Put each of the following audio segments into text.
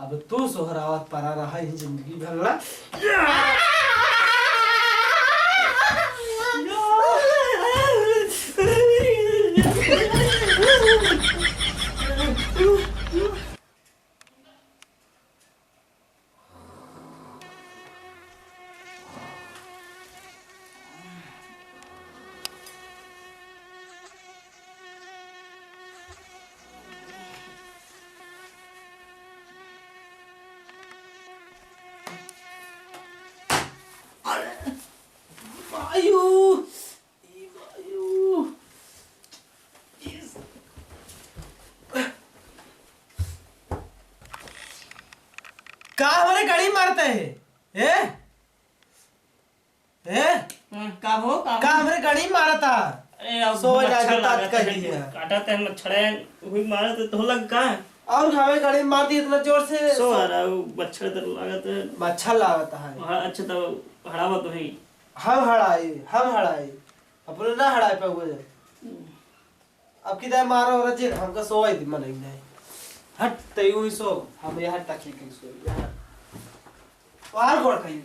अब तू सोहरावत परा रहा है जिंदगी भरला। का हमारे गाड़ी मारते है का हो का हमारे गाड़ी मारा था। अरे अब सो मच्छर तात लागत कर है, दिया। काटा था मच्छर है, वही मारा तो लग का और हमें गाड़ी मार दी इतना जोर से। सो आ रहा वो मच्छर तो लागत है। मच्छर लागता है। अच्छा तो हड़ावा तो है। हम हड़ाई अपने ना हड़ाए पे हुए। अब किधर मारो और जे हमका सोई थी मन नहीं हट तयू ही सो हम यहाँ तक ही सो यहाँ और गोड़ खाई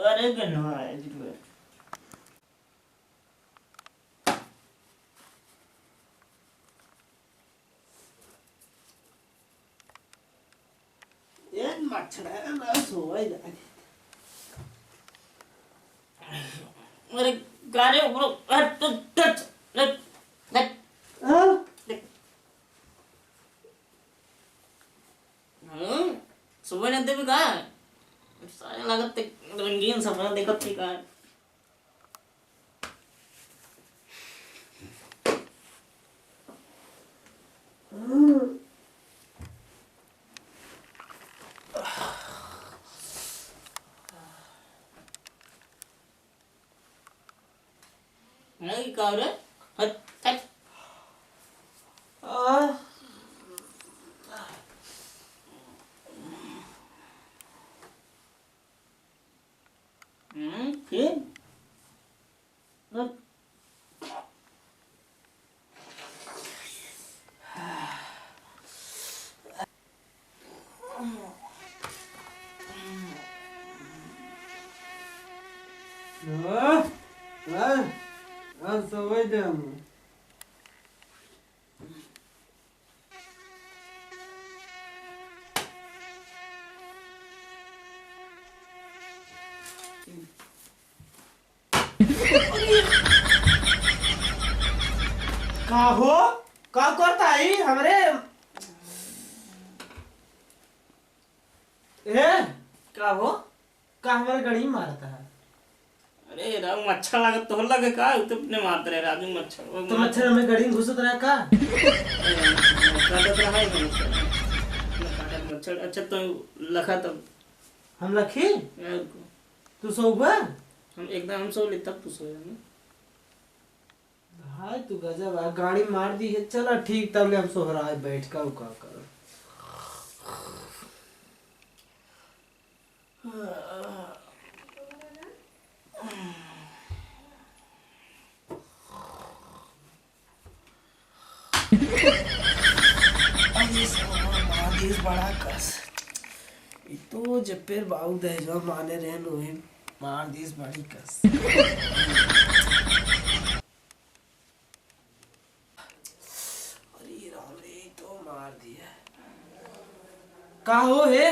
अरे गन्ना है जी ये मच्छर है ना सोई जाए। अरे गाने ब्रो हट टच हट सुबह ने देवी का सारे लागत रंगीन सपना देखत थी का नहीं का रे हट हट फिर सोई दे हम का हो का करता है हमरे का हो का हमारे गाड़ी मारता है। अरे राव मच्छर लागत तो लगे का तो अपने मारते रहे राजू मच्छर वो तो मच्छर हमें गाड़ी में घुसत रहा का काटत रहा है काटत मच्छर। अच्छा तो लखा तब हम लखी तू सोगा हम एकदम हम सो ले तब तू सोया ना हाय तू गजब है गाड़ी मार दी है। चलो ठीक तब ले हम सो रहा है बैठ का का कर बड़ा कस तो जब पेर बाऊ दे जो माने रहे लोहे मार दीस बड़ी कस। अरे राम रे तो मार दिया का हो है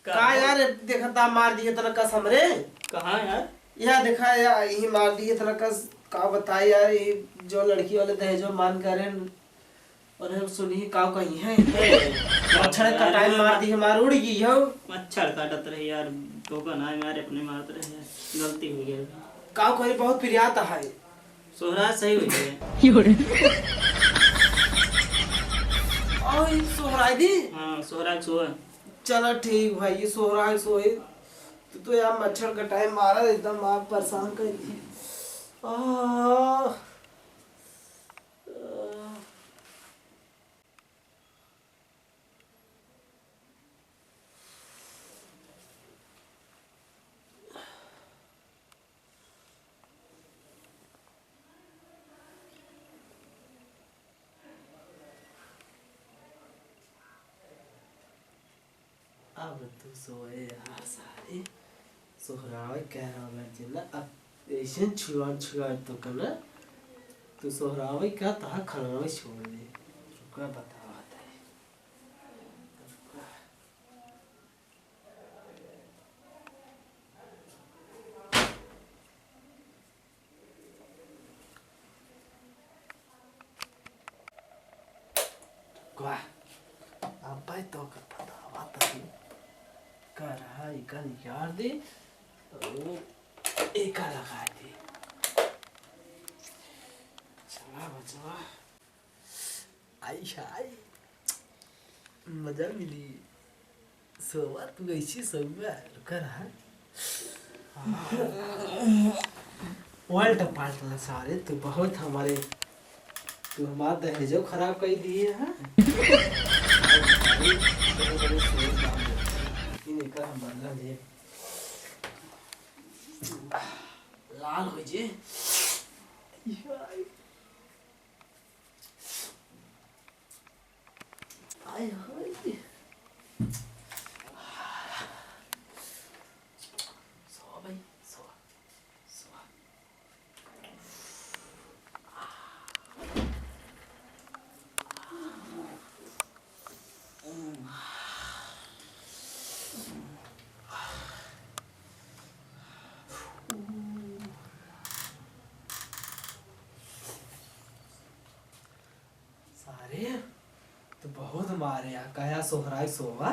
का यार देखता मार दिए तना कस हमरे कहाँ यार यह देखा यार यही मार दिए तना कस का बताई यार ये जो लड़की वाले दहेजो मान करे और हम सुनी का कहीं है मच्छर का टाइम मार दी हमार उड़ गई हो मच्छर काटत रहे यार धोखा ना मारे अपने मारते रहे यार गलती हो गई का कोई बहुत प्रियाता है सोहरा सही हो गया ओए सोहराय दी। हाँ सोहराय सोए। चलो ठीक भाई, ये सोहराय सोए। तो यार मच्छर का टाइम मारा एकदम आप परेशान कर दिए। आह, अब तो सोए यार सारे। सोहराय कह रहा है ना, अब ऐसे छुआ छुआ तो कना तो सोहराय का ता खड़ावे छोड़ दे। रुका बतावा है। वाह, अब भाई तो का बतावा है। कर है कल यार दे तो एक लगा दे। चला बचवा आई आई मजा मिली। सोवा तू ऐसी सोवा कर है। वर्ल्ड पार्टनर सारे तू बहुत हमारे, तू हमारा दहेजो खराब कर दिए हैं। इनका हम बदला ले लाल हो जे। आय हाय सो भाई सो सो। सारे तो बहुत मारे या कया सोहराय सोवा।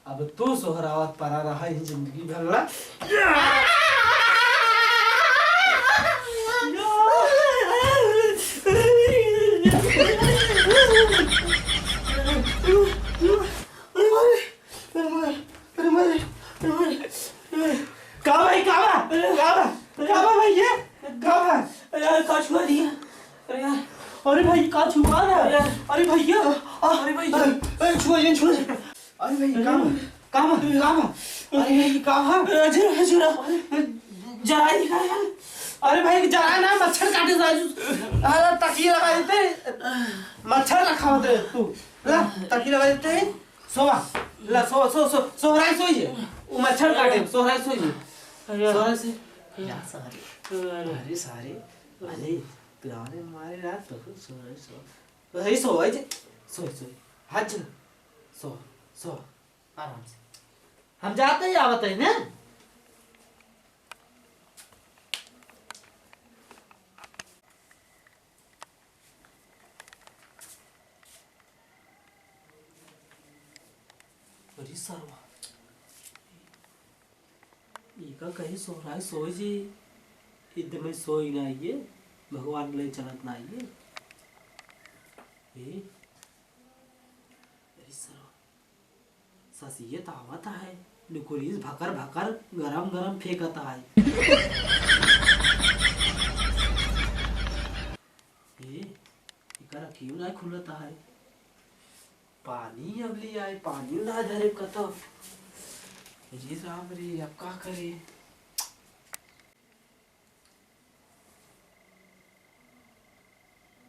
अब तू सोहरावत परा रहा ही जिंदगी भर। अरे भाई का छुआ ना। अरे भैया अरे भैया छुआ जे छुआ। अरे भाई काम काम काम। अरे भाई काम है जरा जरा जरा ही का यार। अरे भाई जरा ना मच्छर काटे राजू। अरे तकिया लगा देते मच्छर रखा होते तू। ला तकिया लगा देते सोवा। ला सो सो सो सोहराय सोइए। वो मच्छर काटे सोहराय सोइए। सोहराय से या सारे अरे सारे अरे पुराने मारे रात तो सोए सो सही सोए जे सोए सोए हाथ चला सो सो आराम से। हम जाते ही आवत है ना। बड़ी सरवा ये का कहीं सो रहा है सोए जी एकदम सोई ना ये भगवान ले चलत ना ये ससिए तावत है निकोलीस भकर भकर गरम गरम फेंकता है। इकरा क्यों ना खुलता है। पानी अब ले आए पानी ना धरे कतो। जी राम रे अब का करे।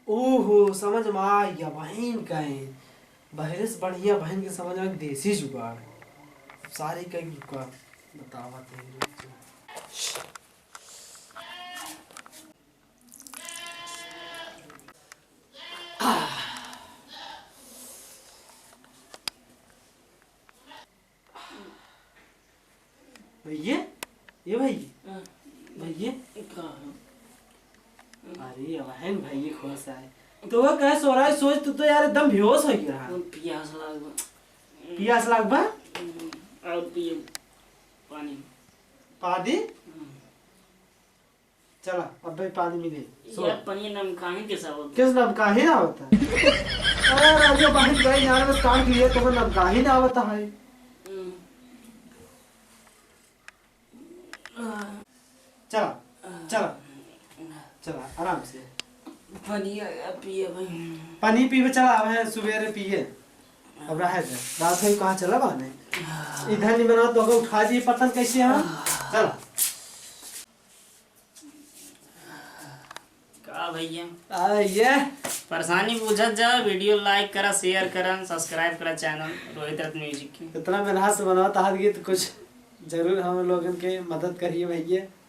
ओहो समझ में आ गया बहन का है। बहरे से बढ़िया बहन के समझ में देसी जुगाड़ सारे कई रुका बतावा भैया ये भाई भैया अरे बहन भाई खुश है तो वो कहे सो रहा है सोच तू तो यार एकदम बेहोश हो गया। प्यास लगबा और पिए पानी पादी चला अब भाई पानी मिले सो यार पनीर नमकानी कैसा होता किस नमका ही ना होता अरे राजू बाहर गए यार बस काम किए तो नमका ही ना होता है है? चला चला चला आराम से पनीर पिए भाई। पानी पीवे चला अब है सुबह पिए अब रहा है रात में कहाँ चला बहाने इधर नहीं बना तो अगर उठा जी पतन कैसे हम चल का भैया ये परेशानी बुझत जा वीडियो लाइक करा शेयर करा सब्सक्राइब करा चैनल रोहित रत्न म्यूजिक की। इतना मेहनत से बनाता हाथ गीत कुछ जरूर हम लोगन के मदद करिए भैया।